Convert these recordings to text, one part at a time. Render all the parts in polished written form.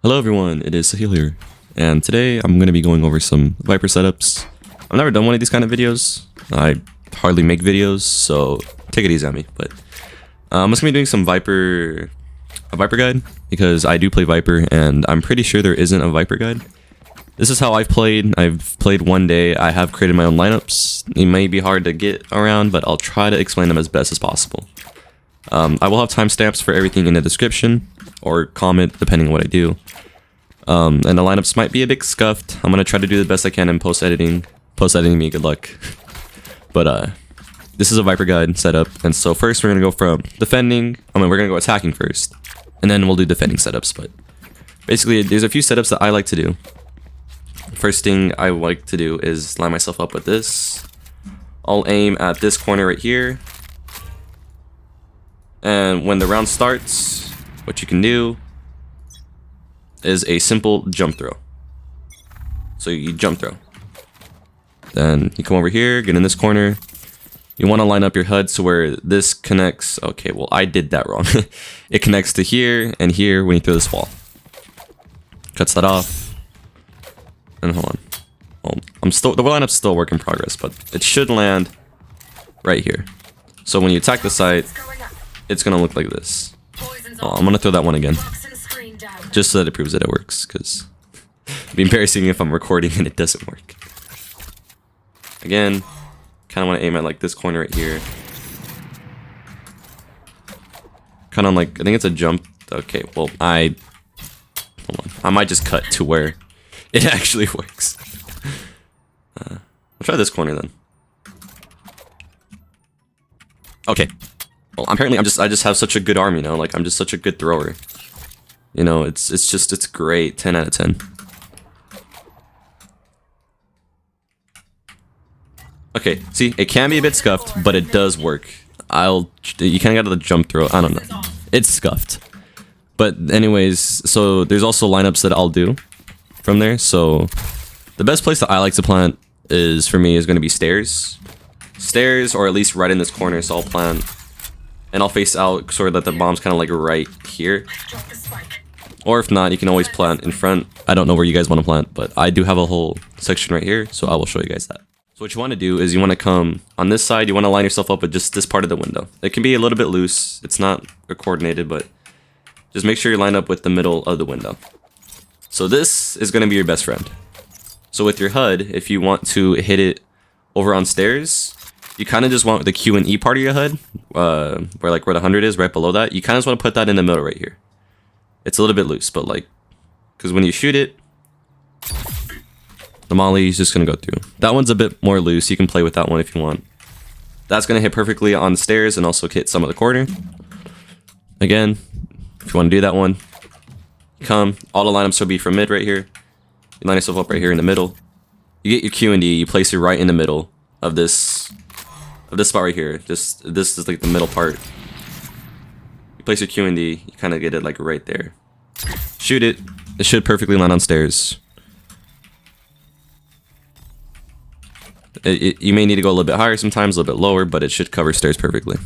Hello everyone, it is Sahil here, and today I'm going to be going over some Viper setups. I've never done one of these kind of videos. I hardly make videos, so take it easy on me. But I'm just going to be doing some a Viper guide, because I do play Viper, and I'm pretty sure there isn't a Viper guide. This is how I've played. I've played one day. I have created my own lineups. It may be hard to get around, but I'll try to explain them as best as possible. I will have timestamps for everything in the description, or comment, depending on what I do. And the lineups might be a bit scuffed. I'm going to try to do the best I can in post-editing. Post-editing me, good luck. But this is a Viper guide setup, and so first we're going to go from defending. We're going to go attacking first, and then we'll do defending setups. But basically, there's a few setups that I like to do. First thing I like to do is line myself up with this. I'll aim at this corner right here. And when the round starts, what you can do is a simple jump throw. So you jump throw. Then you come over here, get in this corner. You want to line up your HUD so where this connects. Okay, well, I did that wrong. It connects to here and here when you throw this wall. Cuts that off. And hold on. Well, the lineup's still a work in progress, but it should land right here. So when you attack the site, it's gonna look like this. Oh, I'm gonna throw that one again, just so that it proves that it works, because it'd be embarrassing if I'm recording and it doesn't work. Again, kind of want to aim at like this corner right here. Kind of like, I think it's a jump. Okay, well, hold on. I might just cut to where it actually works. I'll try this corner then. Okay. Well, apparently I just have such a good arm, you know, like I'm just such a good thrower. You know, it's great. 10 out of 10. Okay, see, it can be a bit scuffed, but it does work. You kind of got the jump throw. I don't know. It's scuffed. But anyways, so there's also lineups that I'll do from there. So the best place that I like to plant for me is going to be stairs. Stairs, or at least right in this corner, so I'll plant. And I'll face out so that the bomb's kind of like right here. Or if not, you can always plant in front. I don't know where you guys want to plant, but I do have a whole section right here, so I will show you guys that. So what you want to do is you want to come on this side, you want to line yourself up with just this part of the window. It can be a little bit loose. It's not coordinated, but just make sure you line up with the middle of the window. So this is going to be your best friend. So with your HUD, if you want to hit it over on stairs, you kind of just want the Q and E part of your HUD, where the 100 is, right below that. You kind of just want to put that in the middle right here. It's a little bit loose, but like, because when you shoot it, the molly is just going to go through. That one's a bit more loose. You can play with that one if you want. That's going to hit perfectly on the stairs and also hit some of the corner. Again, if you want to do that one, come. All the lineups will be from mid right here. You line yourself up right here in the middle. You get your Q and D. You place it right in the middle of this spot right here. This is like the middle part. You place your Q and D. You kind of get it like right there. Shoot it. It should perfectly land on stairs. You may need to go a little bit higher sometimes, a little bit lower, but it should cover stairs perfectly.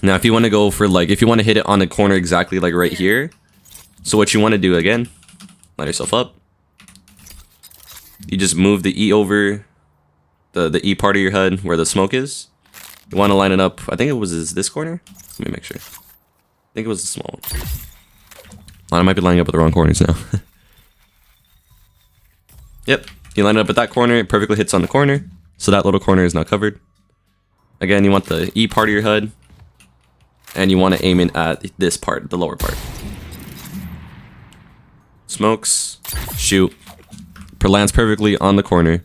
Now, if you want to go for if you want to hit it on the corner exactly like right here, so what you want to do again, line yourself up. You just move the E over the E part of your HUD where the smoke is. You want to line it up. I think it was this corner. Let me make sure. I think it was the small one. I might be lining up with the wrong corners now. Yep. You line it up at that corner. It perfectly hits on the corner. So that little corner is now covered. Again, you want the E part of your HUD. And you want to aim in at this part, the lower part. Smokes. Shoot. Lands perfectly on the corner.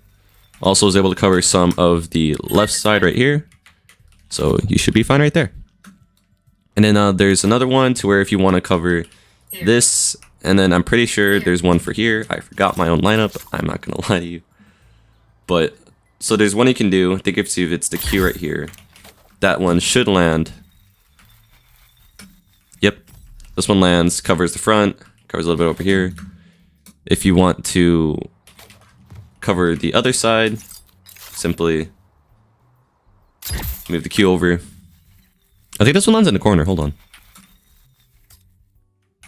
Also is able to cover some of the left side right here. So you should be fine right there. And then there's another one to where if you want to cover this, and then I'm pretty sure there's one for here. I forgot my own lineup. I'm not going to lie to you. But, so there's one you can do. I think if it's the Q right here. That one should land. Yep. This one lands, covers the front, covers a little bit over here. If you want to cover the other side, simply move the Q over. I think this one lands in the corner. Hold on.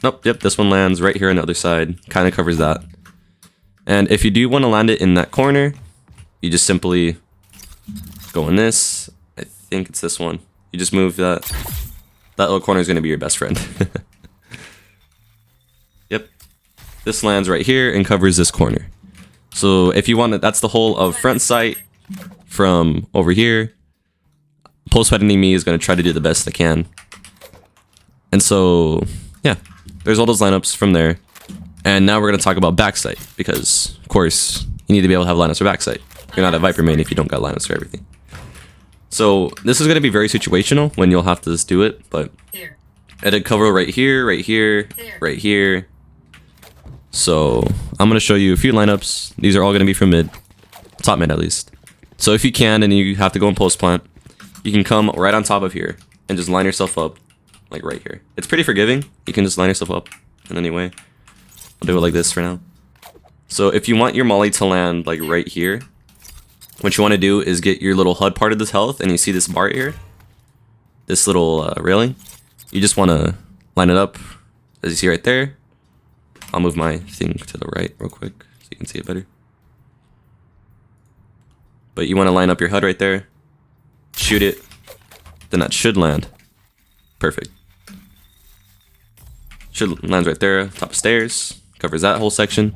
Nope, yep, this one lands right here on the other side. Kind of covers that. And if you do want to land it in that corner, you just simply go in this. I think it's this one. You just move that. That little corner is going to be your best friend. Yep. This lands right here and covers this corner. So if you want it, that's the whole of front sight from over here. Post-fighting me is going to try to do the best they can. And so, yeah, there's all those lineups from there. And now we're going to talk about backside, because, of course, you need to be able to have lineups for backside. You're not a Viper main if you don't got lineups for everything. So this is going to be very situational when you'll have to just do it, but it'll cover right here, right here, right here. So I'm going to show you a few lineups. These are all going to be from mid, top mid at least. So if you can and you have to go in post plant, you can come right on top of here and just line yourself up like right here. It's pretty forgiving. You can just line yourself up in any way. I'll do it like this for now. So if you want your molly to land like right here, what you want to do is get your little HUD part of this health, and you see this bar here, this little railing. You just want to line it up as you see right there. I'll move my thing to the right real quick so you can see it better. But you want to line up your HUD right there, shoot it, then that should land. Perfect. Should lands right there, top of stairs, covers that whole section.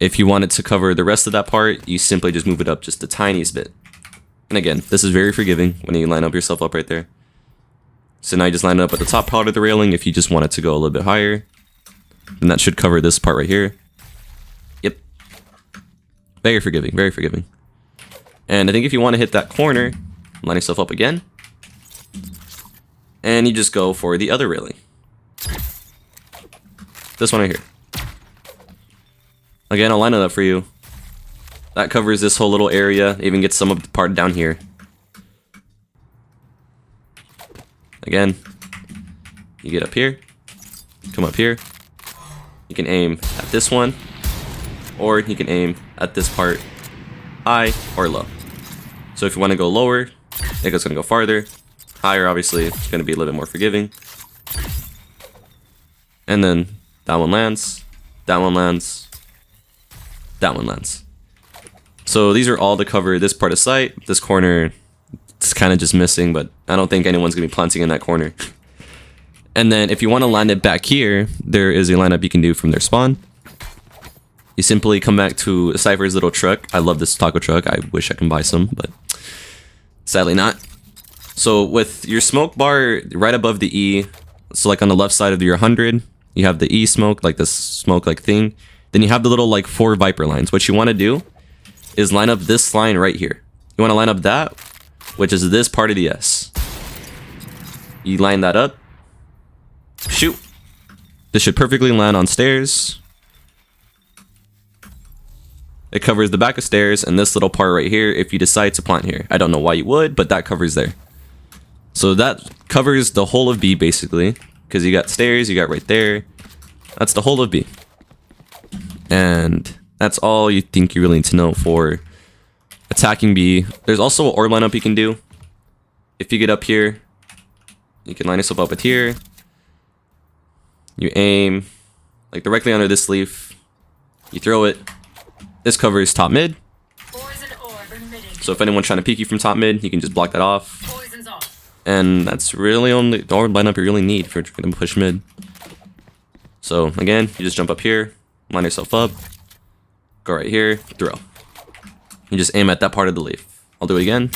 If you want it to cover the rest of that part, you simply just move it up just the tiniest bit. And again, this is very forgiving when you line up yourself up right there. So now you just line it up at the top part of the railing. If you just want it to go a little bit higher, then that should cover this part right here. Yep. Very forgiving, very forgiving. And I think if you want to hit that corner, line yourself up again. And you just go for the other railing. This one right here. Again, I'll line it up for you. That covers this whole little area, even gets some of the part down here. Again, you get up here, come up here. You can aim at this one, or you can aim at this part, high or low. So if you want to go lower, it's going to go farther. Higher, obviously, it's going to be a little bit more forgiving. And then that one lands, that one lands, that one lands. So these are all to cover this part of sight. This corner, it's kind of just missing, but I don't think anyone's going to be planting in that corner. And then if you want to land it back here, there is a lineup you can do from their spawn. You simply come back to Cypher's little truck. I love this taco truck. I wish I can buy some, but sadly not. So with your smoke bar right above the E, so like on the left side of your 100, you have the E smoke, like this smoke like thing. Then you have the little like 4 Viper lines. What you want to do is line up this line right here. You want to line up that, which is this part of the S. You line that up. Shoot. This should perfectly land on stairs. It covers the back of stairs and this little part right here if you decide to plant here. I don't know why you would, but that covers there. So that covers the whole of B basically, because you got stairs, you got right there. That's the whole of B. And that's all you think you really need to know for attacking B. There's also an orb lineup you can do. If you get up here, you can line yourself up with here. You aim like directly under this leaf. You throw it. This covers top mid. So if anyone's trying to peek you from top mid, you can just block that off. And that's really only the orb lineup you really need if you're going to push mid. So again, you just jump up here, line yourself up, go right here, throw. You just aim at that part of the leaf. I'll do it again.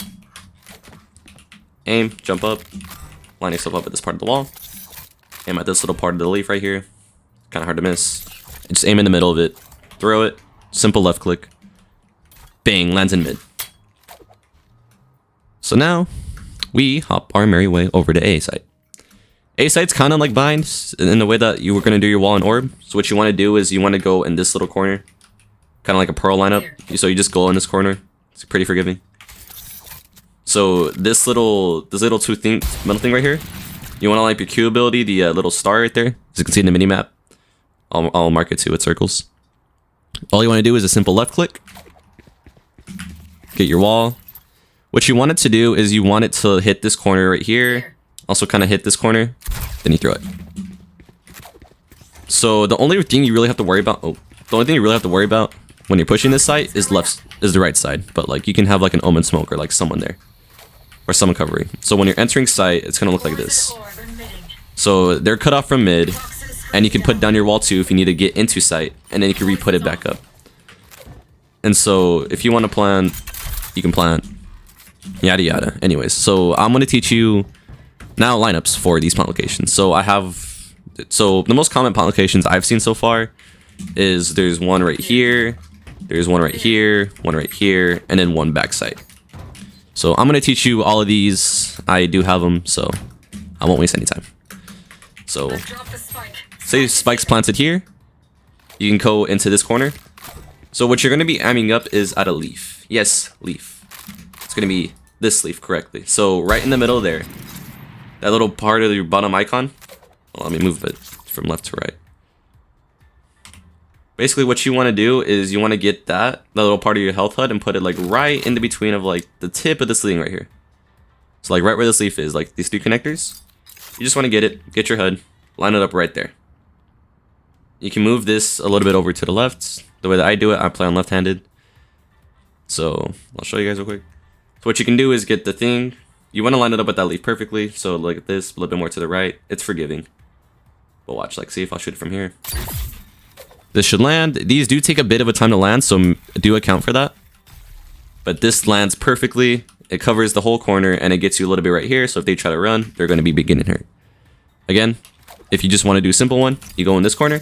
Aim, jump up, line yourself up at this part of the wall. Aim at this little part of the leaf right here. Kind of hard to miss. Just aim in the middle of it, throw it, simple left click. Bang, lands in mid. So now, we hop our merry way over to A site. A site's kind of like bind in the way that you were going to do your wall and orb. So what you want to do is you want to go in this little corner. Kind of like a pearl lineup. So you just go in this corner. It's pretty forgiving. So this little middle thing right here. You want to like your Q ability, the little star right there. As you can see in the mini map. I'll mark it too with circles. All you want to do is a simple left click. Get your wall. What you want it to do is you want it to hit this corner right here. Also kind of hit this corner. Then you throw it. So the only thing you really have to worry about, the only thing you really have to worry about when you're pushing this site is the right side. But like you can have like an omen smoke or like someone there, or some recovery. So when you're entering site, it's gonna look like this. So they're cut off from mid, and you can put down your wall too if you need to get into site, and then you can re-put it back up. And so if you want to plant, you can plant, yada yada. Anyways, so I'm gonna teach you now lineups for these plant locations. So so the most common plant locations I've seen so far is there's one right here, there's one right here, one right here, and then one back site. So I'm gonna teach you all of these. I do have them, so I won't waste any time. So say spike's planted here, you can go into this corner. So what you're gonna be aiming up is at a leaf. Yes, leaf. It's gonna be this leaf correctly. So right in the middle there, that little part of your bottom icon. Well, let me move it from left to right. Basically what you want to do is you want to get that little part of your health HUD and put it like right in the between of like the tip of this thing right here. So like right where this leaf is, like these two connectors. You just want to get it, get your HUD, line it up right there. You can move this a little bit over to the left. The way that I do it, I play on left-handed. So I'll show you guys real quick. So what you can do is get the thing. You want to line it up with that leaf perfectly. So like this, a little bit more to the right. It's forgiving. But watch, like see if I'll shoot it from here. This should land. These do take a bit of a time to land, so do account for that. But this lands perfectly. It covers the whole corner and it gets you a little bit right here. So if they try to run, they're going to be beginning hurt. Again, if you just want to do a simple one, you go in this corner.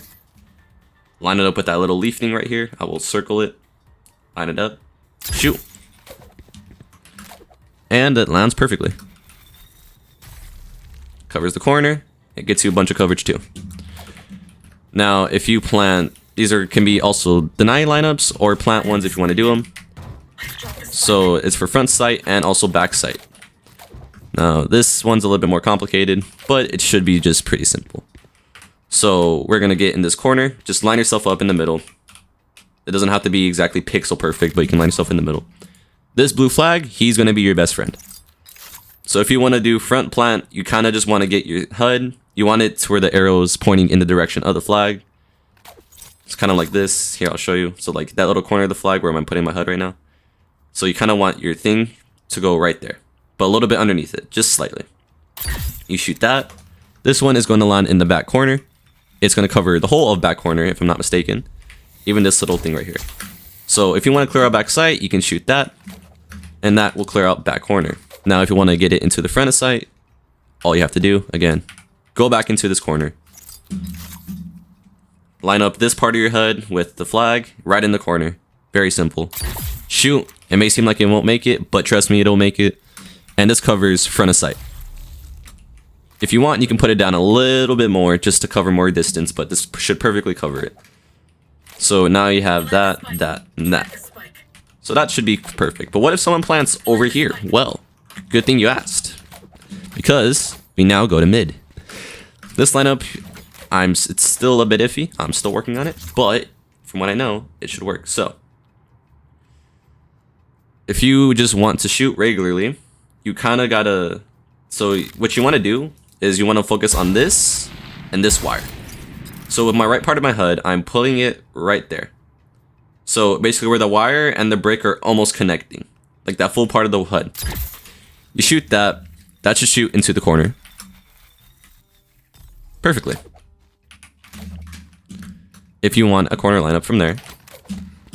Line it up with that little leaf thing right here. I will circle it. Line it up. Shoot. And it lands perfectly. Covers the corner. It gets you a bunch of coverage too. Now, if you plant, these can be also deny lineups or plant ones if you want to do them. So it's for front sight and also back sight. Now, this one's a little bit more complicated, but it should be just pretty simple. So we're going to get in this corner. Just line yourself up in the middle. It doesn't have to be exactly pixel perfect, but you can line yourself in the middle. This blue flag, he's going to be your best friend. So if you want to do front plant, you kind of just want to get your HUD. You want it to where the arrow is pointing in the direction of the flag. It's kind of like this. Here, I'll show you. So like that little corner of the flag where I'm putting my HUD right now. So you kind of want your thing to go right there, but a little bit underneath it, just slightly. You shoot that. This one is going to land in the back corner. It's going to cover the whole of back corner, if I'm not mistaken. Even this little thing right here. So if you want to clear out back sight, you can shoot that. And that will clear out back corner. Now, if you want to get it into the front of sight, all you have to do, again, go back into this corner. Line up this part of your HUD with the flag right in the corner. Very simple. Shoot. It may seem like it won't make it, but trust me, it'll make it. And this covers front of sight. If you want, you can put it down a little bit more just to cover more distance, but this should perfectly cover it. So now you have that, that, and that. So that should be perfect. But what if someone plants over here? Well, good thing you asked. Because we now go to mid. This lineup, it's still a bit iffy. I'm still working on it. But from what I know, it should work. So if you just want to shoot regularly, you kind of gotta... So what you want to do is you want to focus on this and this wire. So with my right part of my HUD, I'm pulling it right there. So basically where the wire and the brick are almost connecting. Like that full part of the HUD. You shoot that. That should shoot into the corner. Perfectly. If you want a corner lineup from there.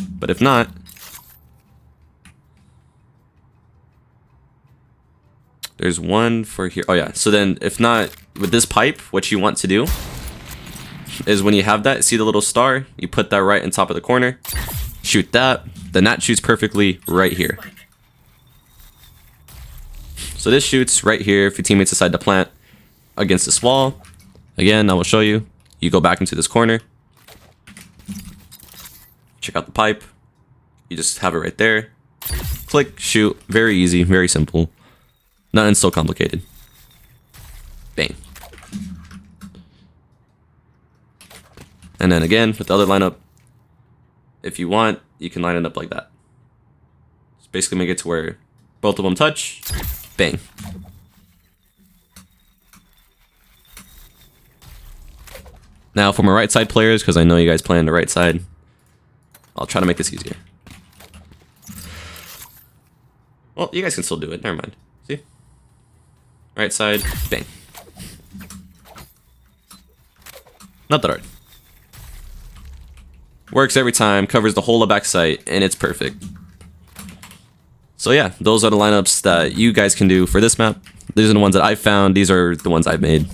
But if not... There's one for here. Oh yeah. So then if not, with this pipe, what you want to do is when you have that, see the little star? You put that right on top of the corner. Shoot that. Then that shoots perfectly right here. So this shoots right here if your teammates decide to plant against this wall. Again, I will show you. You go back into this corner. Check out the pipe. You just have it right there. Click, shoot. Very easy, very simple. Nothing so complicated. Bang. And then again, with the other lineup, if you want, you can line it up like that. Just basically make it to where both of them touch. Bang. Now for my right side players, because I know you guys play on the right side, I'll try to make this easier. Well, you guys can still do it. Never mind. See? Right side, bang. Not that hard. Works every time, covers the whole of back sight, and it's perfect. So yeah, those are the lineups that you guys can do for this map. These are the ones that I found. These are the ones I've made.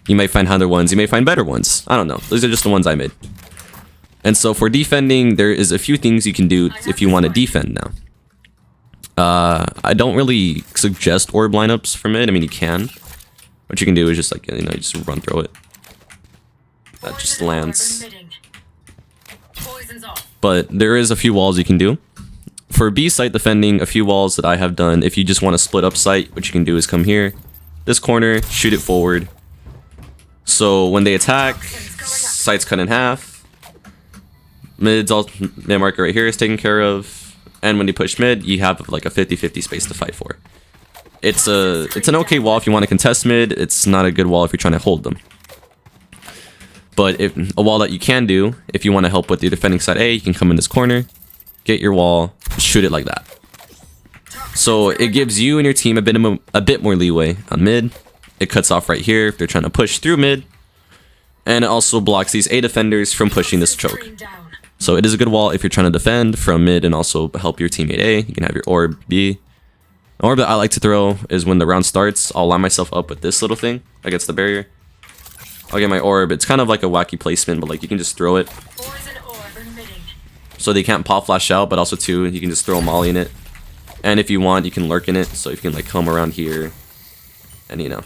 You may find other ones. You may find better ones. I don't know. These are just the ones I made. And so for defending, there is a few things you can do if you want to defend now. I don't really suggest orb lineups for mid. I mean, you can. What you can do is just like, you know, just run through it. That just lands. But there is a few walls you can do. For B site defending, a few walls that I have done, if you just want to split up site, what you can do is come here, this corner, shoot it forward. So when they attack, site's cut in half. Mid marker right here is taken care of. And when you push mid, you have like a 50-50 space to fight for. It's an okay wall if you want to contest mid. It's not a good wall if you're trying to hold them. But if a wall that you can do, if you want to help with the defending side A, you can come in this corner, get your wall, shoot it like that. So it gives you and your team a bit more leeway on mid. It cuts off right here if they're trying to push through mid. And it also blocks these A defenders from pushing this choke. So it is a good wall if you're trying to defend from mid and also help your teammate A. You can have your orb B. An orb that I like to throw is when the round starts, I'll line myself up with this little thing against the barrier. I'll get my orb. It's kind of like a wacky placement, but like you can just throw it. So they can't pop flash out, but also too, you can just throw a molly in it. And if you want, you can lurk in it. So you can like come around here. And you know.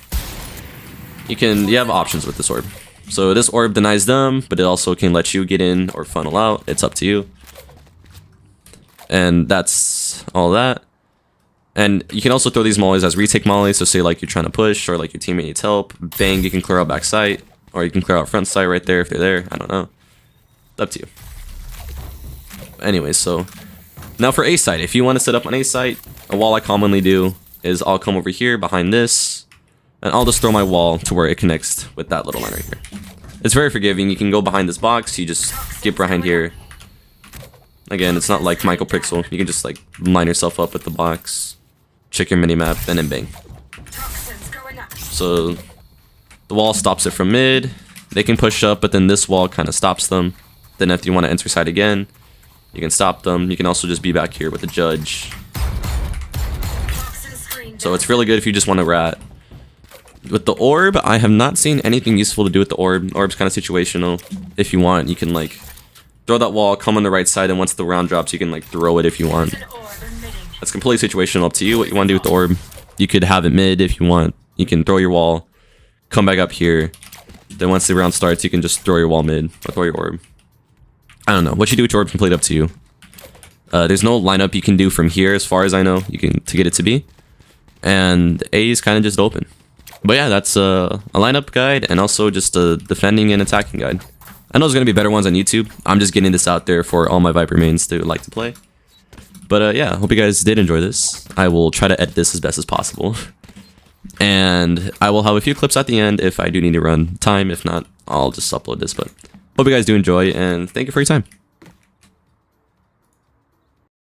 You have options with this orb. So this orb denies them, but it also can let you get in or funnel out. It's up to you. And that's all that. And you can also throw these mollies as retake mollies. So say like you're trying to push or like your teammate needs help. Bang, you can clear out back sight. Or you can clear out front sight right there if they're there. I don't know. It's up to you. Anyways, so now for A site. If you want to set up on A site, a wall I commonly do is I'll come over here behind this. And I'll just throw my wall to where it connects with that little line right here. It's very forgiving. You can go behind this box. You just get behind here. Again, it's not like Michael Pixel. You can just like line yourself up with the box. Check your minimap, and then bang. So the wall stops it from mid. They can push up, but then this wall kind of stops them. Then if you want to enter side again, you can stop them. You can also just be back here with the judge. So it's really good if you just want to rat. With the orb, I have not seen anything useful to do with the orb. Orb's kind of situational. If you want, you can like throw that wall, come on the right side, and once the round drops, you can like throw it if you want. That's completely situational, up to you what you want to do with the orb. You could have it mid if you want. You can throw your wall, come back up here. Then once the round starts, you can just throw your wall mid or throw your orb. I don't know. What you do with your orb is completely up to you. There's no lineup you can do from here as far as I know to get it to be. And A is kind of just open. But yeah, that's a lineup guide and also just a defending and attacking guide. I know there's going to be better ones on YouTube. I'm just getting this out there for all my Viper mains to like to play. But yeah, hope you guys did enjoy this. I will try to edit this as best as possible. And I will have a few clips at the end if I do need to run time. If not, I'll just upload this. But hope you guys do enjoy, and thank you for your time.